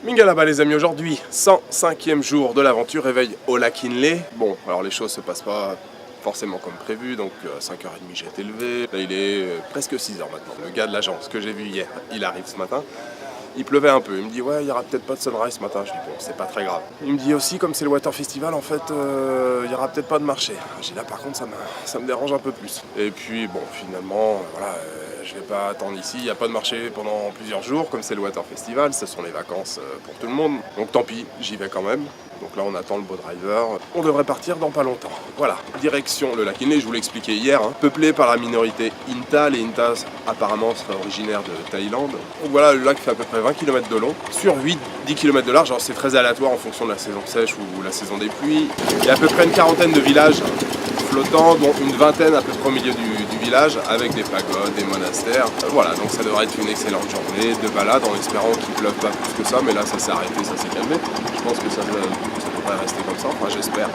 Minga là-bas les amis, aujourd'hui 105e jour de l'aventure, réveil au lac Inle. Bon, alors les choses se passent pas forcément comme prévu, donc à 5h30 j'ai été levé. Là il est presque 6h maintenant. Le gars de l'agence que j'ai vu hier, il arrive ce matin. Il pleuvait un peu, il me dit ouais il y aura peut-être pas de sunrise ce matin, je dis bon c'est pas très grave. Il me dit aussi comme c'est le Water Festival en fait il y aura peut-être pas de marché. J'ai là par contre ça me dérange un peu plus. Et puis bon finalement voilà je vais pas attendre ici, il n'y a pas de marché pendant plusieurs jours comme c'est le Water Festival, ce sont les vacances pour tout le monde. Donc tant pis, j'y vais quand même. Donc là on attend le beau driver, on devrait partir dans pas longtemps. Voilà, direction le lac Inle, je vous l'ai expliqué hier, peuplé par la minorité Inta. Les Intas apparemment seraient originaires de Thaïlande. Donc voilà, le lac fait à peu près 20 km de long, sur 8-10 km de large. Alors c'est très aléatoire en fonction de la saison sèche ou la saison des pluies. Il y a à peu près une quarantaine de villages flottants, dont une vingtaine à peu près au milieu du village, avec des pagodes, des monastères. Voilà, donc ça devrait être une excellente journée de balade en espérant qu'il pleuve pas plus que ça, mais là ça s'est arrêté, ça s'est calmé. Je pense que ça devrait rester comme ça, enfin j'espère.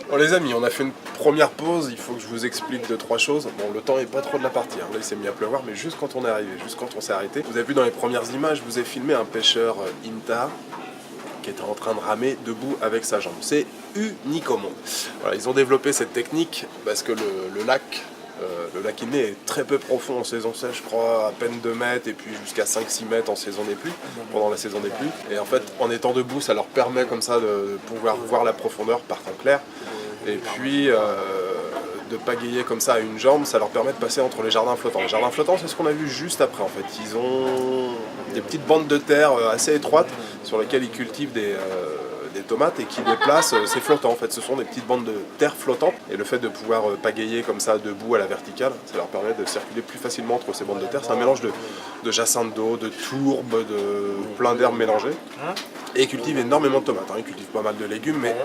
Bon les amis, on a fait une première pause, il faut que je vous explique 2-3 choses. Bon le temps est pas trop de la partie, là il s'est mis à pleuvoir, mais juste quand on est arrivé, juste quand on s'est arrêté. Vous avez vu dans les premières images, je vous ai filmé un pêcheur Inta qui était en train de ramer debout avec sa jambe. C'est unique au monde. Voilà, ils ont développé cette technique parce que le lac Inle est très peu profond en saison sèche, je crois à peine 2 mètres et puis jusqu'à 5-6 mètres en saison des pluies, pendant la saison des pluies. Et en fait, en étant debout, ça leur permet comme ça de pouvoir voir la profondeur par temps clair. Et puis de pagayer comme ça à une jambe, ça leur permet de passer entre les jardins flottants. Les jardins flottants, c'est ce qu'on a vu juste après en fait. Ils ont des petites bandes de terre assez étroites sur lesquelles ils cultivent des tomates et qui déplacent, c'est flottant en fait, ce sont des petites bandes de terre flottantes et le fait de pouvoir pagayer comme ça debout à la verticale, ça leur permet de circuler plus facilement entre ces bandes de terre. C'est un mélange de jacinthe d'eau, de tourbe, de plein d'herbes mélangées et ils cultivent énormément de tomates, ils cultivent pas mal de légumes mais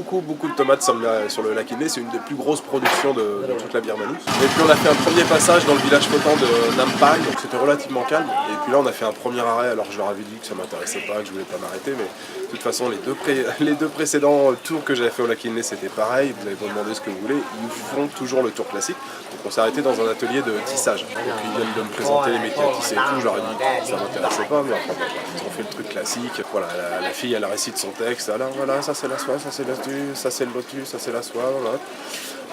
beaucoup de tomates sur le lac Inle. C'est une des plus grosses productions de toute la Birmanie. Et puis on a fait un premier passage dans le village flottant de Nampai, donc c'était relativement calme. Et puis là on a fait un premier arrêt, alors je leur avais dit que ça m'intéressait pas, que je voulais pas m'arrêter, mais de toute façon les deux précédents tours que j'avais fait au lac Inle c'était pareil. Vous allez me demander ce que vous voulez, ils font toujours le tour classique. Donc on s'est arrêté dans un atelier de tissage. Donc ils viennent de me présenter les métiers à tisser et tout, je leur ai dit que ça m'intéressait pas, mais enfin, ils ont fait le truc classique. Voilà, la fille elle récite son texte, alors voilà, ça c'est la soie, ça c'est le lotus, ça c'est le lotus, ça c'est la soie, voilà.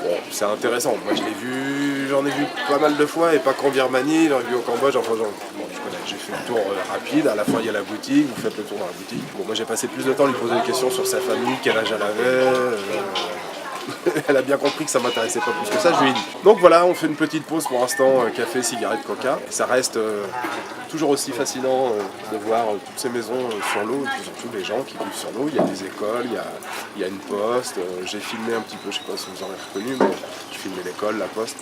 Bon, c'est intéressant, moi j'en ai vu pas mal de fois, et pas qu'en Birmanie, j'en ai vu au Cambodge, enfin bon, je connais, j'ai fait le tour rapide, à la fin il y a la boutique, vous faites le tour dans la boutique. Bon, moi j'ai passé plus de temps à lui poser des questions sur sa famille, quel âge elle avait, elle a bien compris que ça m'intéressait pas plus que ça, je lui ai dit. Donc voilà, on fait une petite pause pour l'instant, café, cigarette, coca. Et ça reste toujours aussi fascinant de voir toutes ces maisons sur l'eau, et puis surtout les gens qui vivent sur l'eau. Il y a des écoles, il y a une poste. J'ai filmé un petit peu, je sais pas si vous en avez reconnu, mais je filmais l'école, la poste.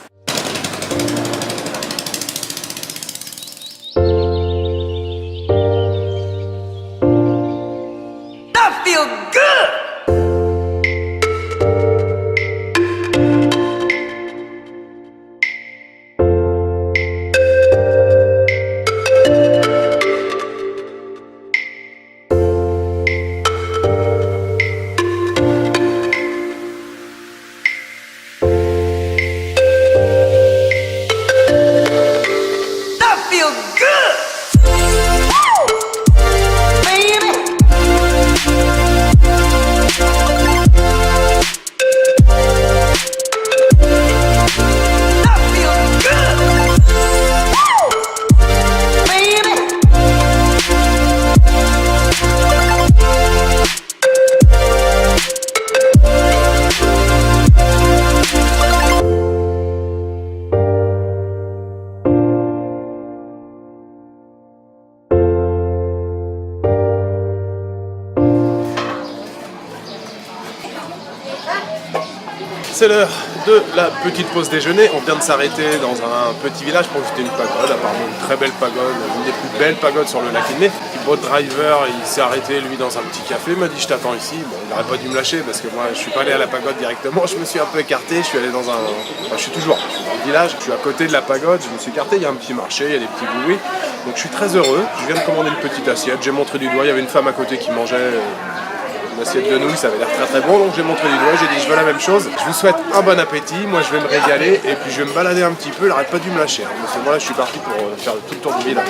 C'est l'heure de la petite pause déjeuner. On vient de s'arrêter dans un petit village pour visiter une pagode, apparemment une très belle pagode, une des plus belles pagodes sur le lac Inle. Le beau driver, il s'est arrêté lui dans un petit café, il m'a dit je t'attends ici. Bon, il n'aurait pas dû me lâcher parce que moi je suis pas allé à la pagode directement, je me suis un peu écarté, je suis allé dans un... Enfin, je suis toujours dans le village, je suis à côté de la pagode, je me suis écarté, il y a un petit marché, il y a des petits bouillis. Donc je suis très heureux, je viens de commander une petite assiette, j'ai montré du doigt, il y avait une femme à côté qui mangeait... une assiette de nouilles, ça avait l'air très bon, donc j'ai montré du doigt, j'ai dit je veux la même chose. Je vous souhaite un bon appétit, moi je vais me régaler et puis je vais me balader un petit peu, il n'aurait pas dû me lâcher. Parce que voilà, je suis parti pour faire tout le tour du village.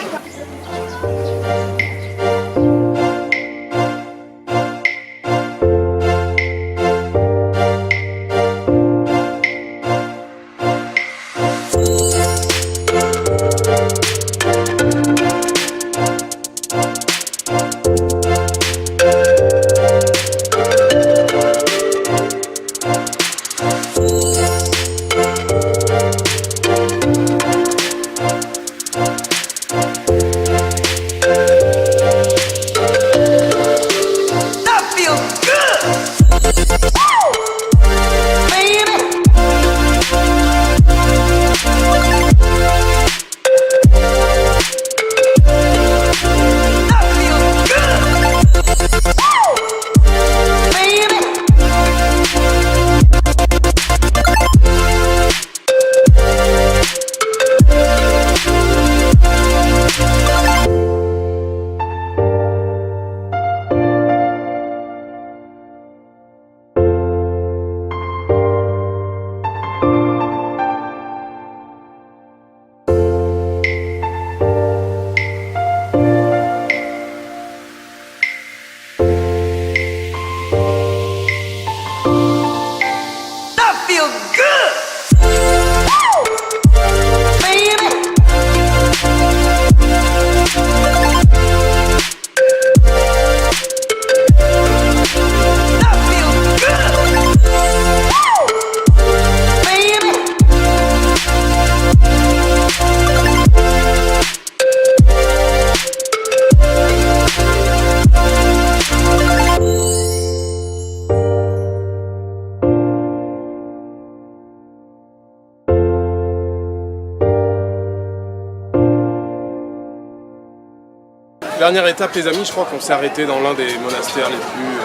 Dernière étape les amis, je crois qu'on s'est arrêté dans l'un des monastères les plus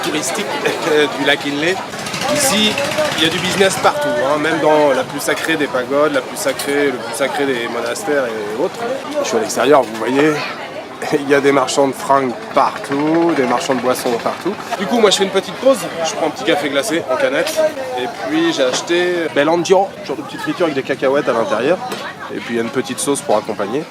touristique du lac Inle. Ici, il y a du business partout, hein, même dans la plus sacrée des pagodes, le plus sacré des monastères et autres. Je suis à l'extérieur, vous voyez, il y a des marchands de fringues partout, des marchands de boissons partout. Du coup, moi je fais une petite pause, je prends un petit café glacé en canette, et puis j'ai acheté Belandio, genre de petite friture avec des cacahuètes à l'intérieur, et puis il y a une petite sauce pour accompagner.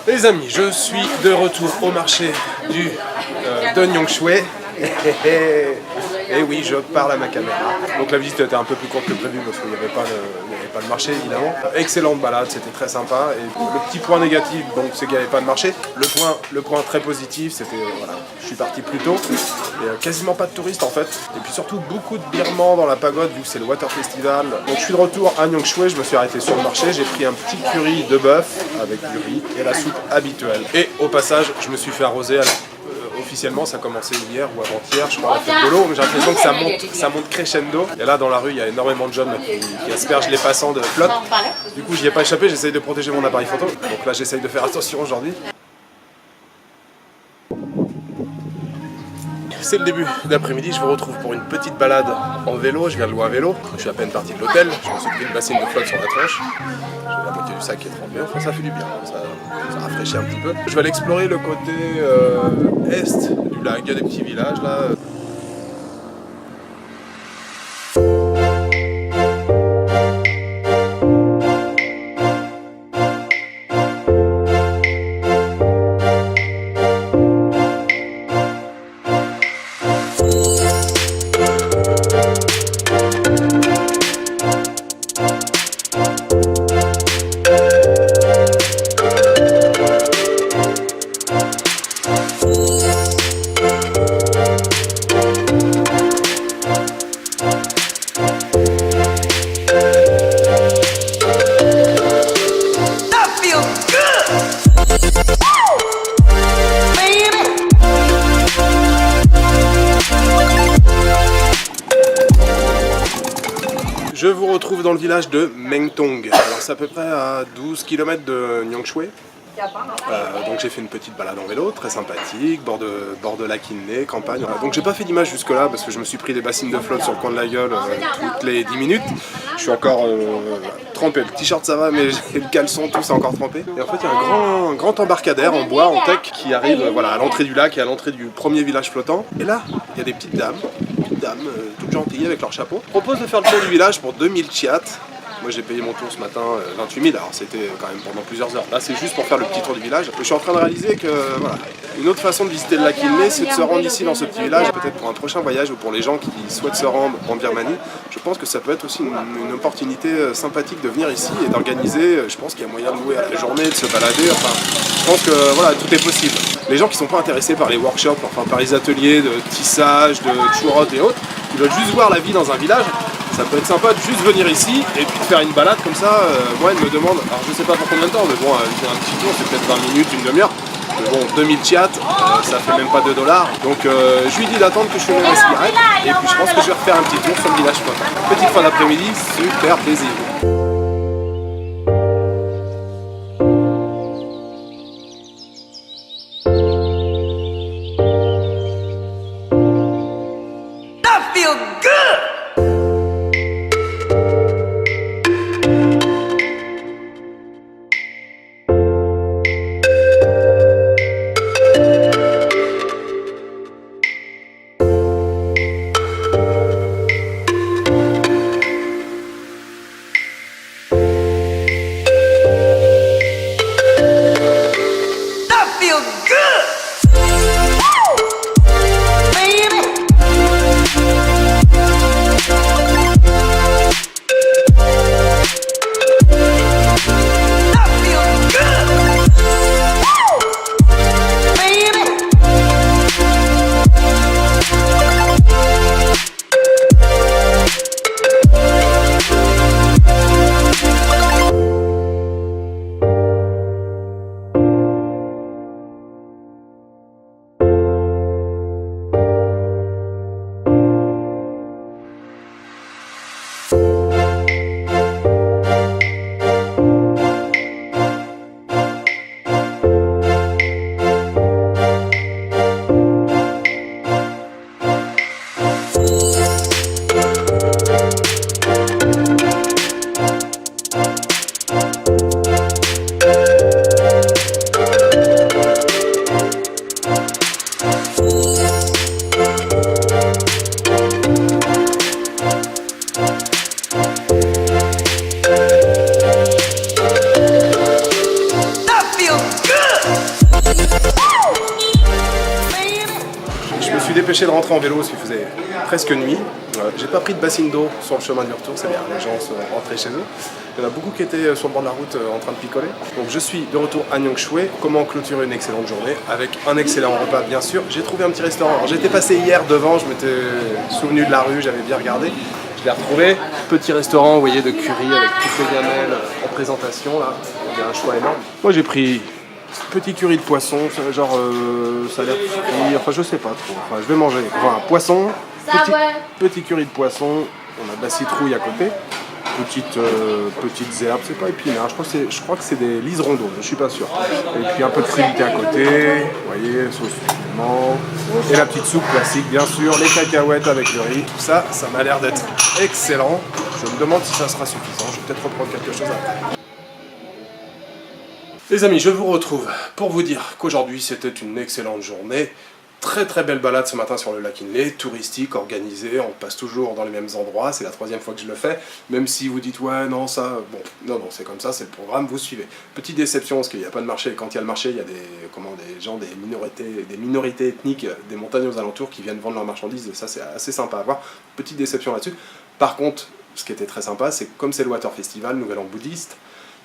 Les amis, je suis de retour au marché de Nyongshui. Et oui, je parle à ma caméra. Donc la visite était un peu plus courte que prévu parce qu'il n'y avait pas de marché évidemment. Excellente balade, c'était très sympa. Et le petit point négatif, donc c'est qu'il n'y avait pas de marché. Le point très positif, c'était voilà, je suis parti plus tôt. Et quasiment pas de touristes en fait. Et puis surtout beaucoup de birmans dans la pagode vu que c'est le Water Festival. Donc je suis de retour à Nyongshui, je me suis arrêté sur le marché. J'ai pris un petit curry de bœuf avec du riz et la soupe habituelle. Et au passage, je me suis fait arroser à la... Officiellement, ça a commencé hier ou avant-hier, je crois, la fête de l'eau, mais j'ai l'impression que ça monte crescendo. Et là, dans la rue, il y a énormément de jeunes qui aspergent les passants de flotte. Du coup, j'y ai pas échappé, j'essaye de protéger mon appareil photo. Donc là, j'essaye de faire attention aujourd'hui. C'est le début d'après-midi, je vous retrouve pour une petite balade en vélo. Je viens de louer un vélo, je suis à peine parti de l'hôtel, je me suis pris une bassine de flotte sur la tronche. J'ai la moitié du sac qui est trempé, enfin ça fait du bien, ça rafraîchit un petit peu. Je vais aller explorer le côté est du lac, il y a des petits villages là. Je vous retrouve dans le village de Mengtong. Alors c'est à peu près à 12 km de Nyongshui. Donc j'ai fait une petite balade en vélo, très sympathique, bord de lac Inle, campagne. Donc j'ai pas fait d'image jusque là parce que je me suis pris des bassines de flotte sur le coin de la gueule toutes les 10 minutes. Je suis encore trempé, le t-shirt ça va mais le caleçon tout c'est encore trempé. Et en fait il y a un grand embarcadère en bois, en teck qui arrive voilà, à l'entrée du lac et à l'entrée du premier village flottant. Et là il y a des petites dames toutes gentilles avec leur chapeau. Je propose de faire le tour du village pour 2000 chiat. Moi j'ai payé mon tour ce matin 28 000, alors c'était quand même pendant plusieurs heures. Là c'est juste pour faire le petit tour du village. Je suis en train de réaliser que voilà, une autre façon de visiter le lac Inle, c'est de se rendre ici dans ce petit village, peut-être pour un prochain voyage ou pour les gens qui souhaitent se rendre en Birmanie. Je pense que ça peut être aussi une opportunité sympathique de venir ici et d'organiser. Je pense qu'il y a moyen de louer à la journée, de se balader. Enfin, je pense que voilà, tout est possible. Les gens qui sont pas intéressés par les workshops, enfin par les ateliers de tissage, de churot et autres, ils veulent juste voir la vie dans un village. Ça peut être sympa de juste venir ici et puis de faire une balade comme ça. Moi, elle me demande, alors je sais pas pour combien de temps, mais bon, un petit tour, c'est peut-être 20 minutes, une demi-heure. Mais bon, 2000 chiat, ça fait même pas $2. Donc je lui dis d'attendre que je fume ma cigarette. Et puis je pense que je vais refaire un petit tour sur le village. Petite fin d'après-midi, super plaisir. rentré en vélo parce qu'il faisait presque nuit. J'ai pas pris de bassine d'eau sur le chemin du retour, c'est bien, les gens sont rentrés chez eux. Il y en a beaucoup qui étaient sur le bord de la route en train de picoler. Donc je suis de retour à Nyongshui. Comment clôturer une excellente journée avec un excellent repas bien sûr. J'ai trouvé un petit restaurant. Alors j'étais passé hier devant, je m'étais souvenu de la rue, j'avais bien regardé. Je l'ai retrouvé. Petit restaurant, vous voyez, de curry avec toutes les gamelles en présentation là. Il y a un choix énorme. Moi j'ai pris petit curry de poisson, genre ça a l'air frit, enfin je sais pas trop. Enfin je vais manger. Enfin poisson, petit curry de poisson. On a de la citrouille à côté. Petites herbes, c'est pas épinard, je crois que c'est des liserons d'eau, je suis pas sûr. Et puis un peu de crudité à côté, vous voyez, sauce piment, et la petite soupe classique bien sûr, les cacahuètes avec le riz, tout ça, ça m'a l'air d'être excellent. Je me demande si ça sera suffisant, je vais peut-être reprendre quelque chose après. Les amis, je vous retrouve pour vous dire qu'aujourd'hui c'était une excellente journée. Très très belle balade ce matin sur le lac Inle, touristique, organisé, on passe toujours dans les mêmes endroits, c'est la 3e fois que je le fais, même si vous dites ouais non ça, bon, non c'est comme ça, c'est le programme, vous suivez. Petite déception parce qu'il n'y a pas de marché, et quand il y a le marché, il y a des gens, des minorités ethniques, des montagnes aux alentours qui viennent vendre leurs marchandises, et ça c'est assez sympa à voir, petite déception là-dessus. Par contre, ce qui était très sympa, c'est que comme c'est le Water Festival, Nouvel An bouddhiste,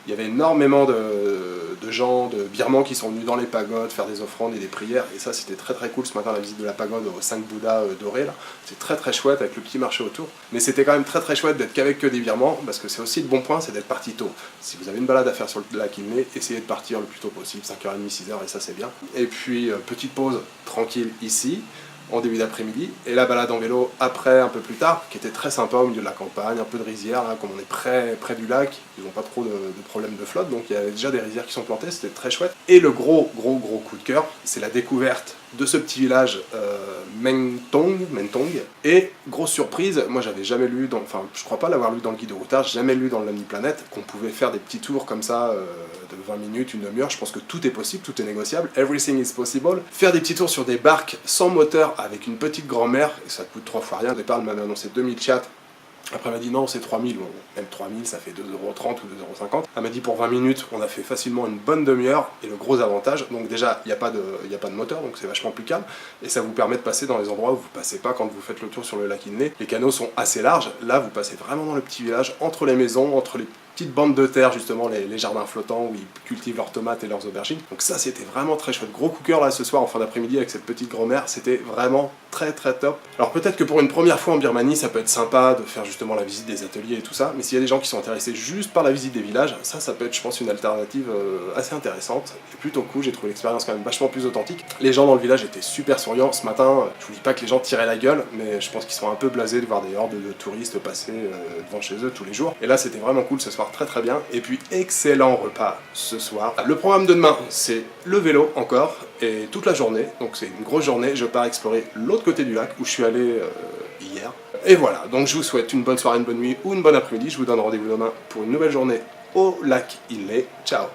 il y avait énormément de gens, de Birmans qui sont venus dans les pagodes faire des offrandes et des prières, et ça c'était très très cool ce matin, la visite de la pagode aux 5 Bouddhas dorés là, c'est très très chouette avec le petit marché autour, mais c'était quand même très très chouette d'être qu'avec que des Birmans, parce que c'est aussi le bon point, c'est d'être parti tôt. Si vous avez une balade à faire sur le lac Inle, essayez de partir le plus tôt possible, 5h30, 6h, et ça c'est bien. Et puis petite pause tranquille ici, en début d'après-midi, et la balade en vélo après, un peu plus tard, qui était très sympa au milieu de la campagne, un peu de rizière, là, comme on est près du lac, ils n'ont pas trop de problèmes de flotte, donc il y avait déjà des rizières qui sont plantées, c'était très chouette. Et le gros coup de cœur, c'est la découverte de ce petit village Mentong, et grosse surprise, moi j'avais jamais lu, enfin je crois pas l'avoir lu dans le guide de routard, jamais lu dans l'Omniplanète, qu'on pouvait faire des petits tours comme ça, de 20 minutes, une demi-heure, je pense que tout est possible, tout est négociable, everything is possible. Faire des petits tours sur des barques sans moteur avec une petite grand-mère, et ça coûte 3 fois rien, au départ elle m'avait annoncé 2000 chats, après elle m'a dit non c'est 3000, bon, même 3000 ça fait 2,30 € ou 2,50 €. Elle m'a dit pour 20 minutes on a fait facilement une bonne demi-heure, et le gros avantage, donc déjà il n'y a pas de moteur, donc c'est vachement plus calme, et ça vous permet de passer dans les endroits où vous passez pas quand vous faites le tour sur le lac Inle. Les canaux sont assez larges, là vous passez vraiment dans le petit village, entre les maisons, entre les petites bandes de terre, justement les jardins flottants où ils cultivent leurs tomates et leurs aubergines. Donc ça c'était vraiment très chouette. Gros coup de cœur là ce soir en fin d'après-midi avec cette petite grand-mère, c'était vraiment très très top. Alors peut-être que pour une première fois en Birmanie ça peut être sympa de faire justement la visite des ateliers et tout ça, mais s'il y a des gens qui sont intéressés juste par la visite des villages, ça peut être je pense une alternative assez intéressante et plutôt cool. J'ai trouvé l'expérience quand même vachement plus authentique. Les gens dans le village étaient super souriants ce matin, je vous dis pas que les gens tiraient la gueule, mais je pense qu'ils sont un peu blasés de voir des hordes de touristes passer devant chez eux tous les jours. Et là c'était vraiment cool ce soir, très très bien. Et puis excellent repas ce soir. Le programme de demain c'est le vélo encore, et toute la journée, donc c'est une grosse journée, je pars explorer l'autre côté du lac où je suis allé hier. Et voilà, donc je vous souhaite une bonne soirée, une bonne nuit ou une bonne après-midi, je vous donne rendez-vous demain pour une nouvelle journée au lac Inle. Ciao.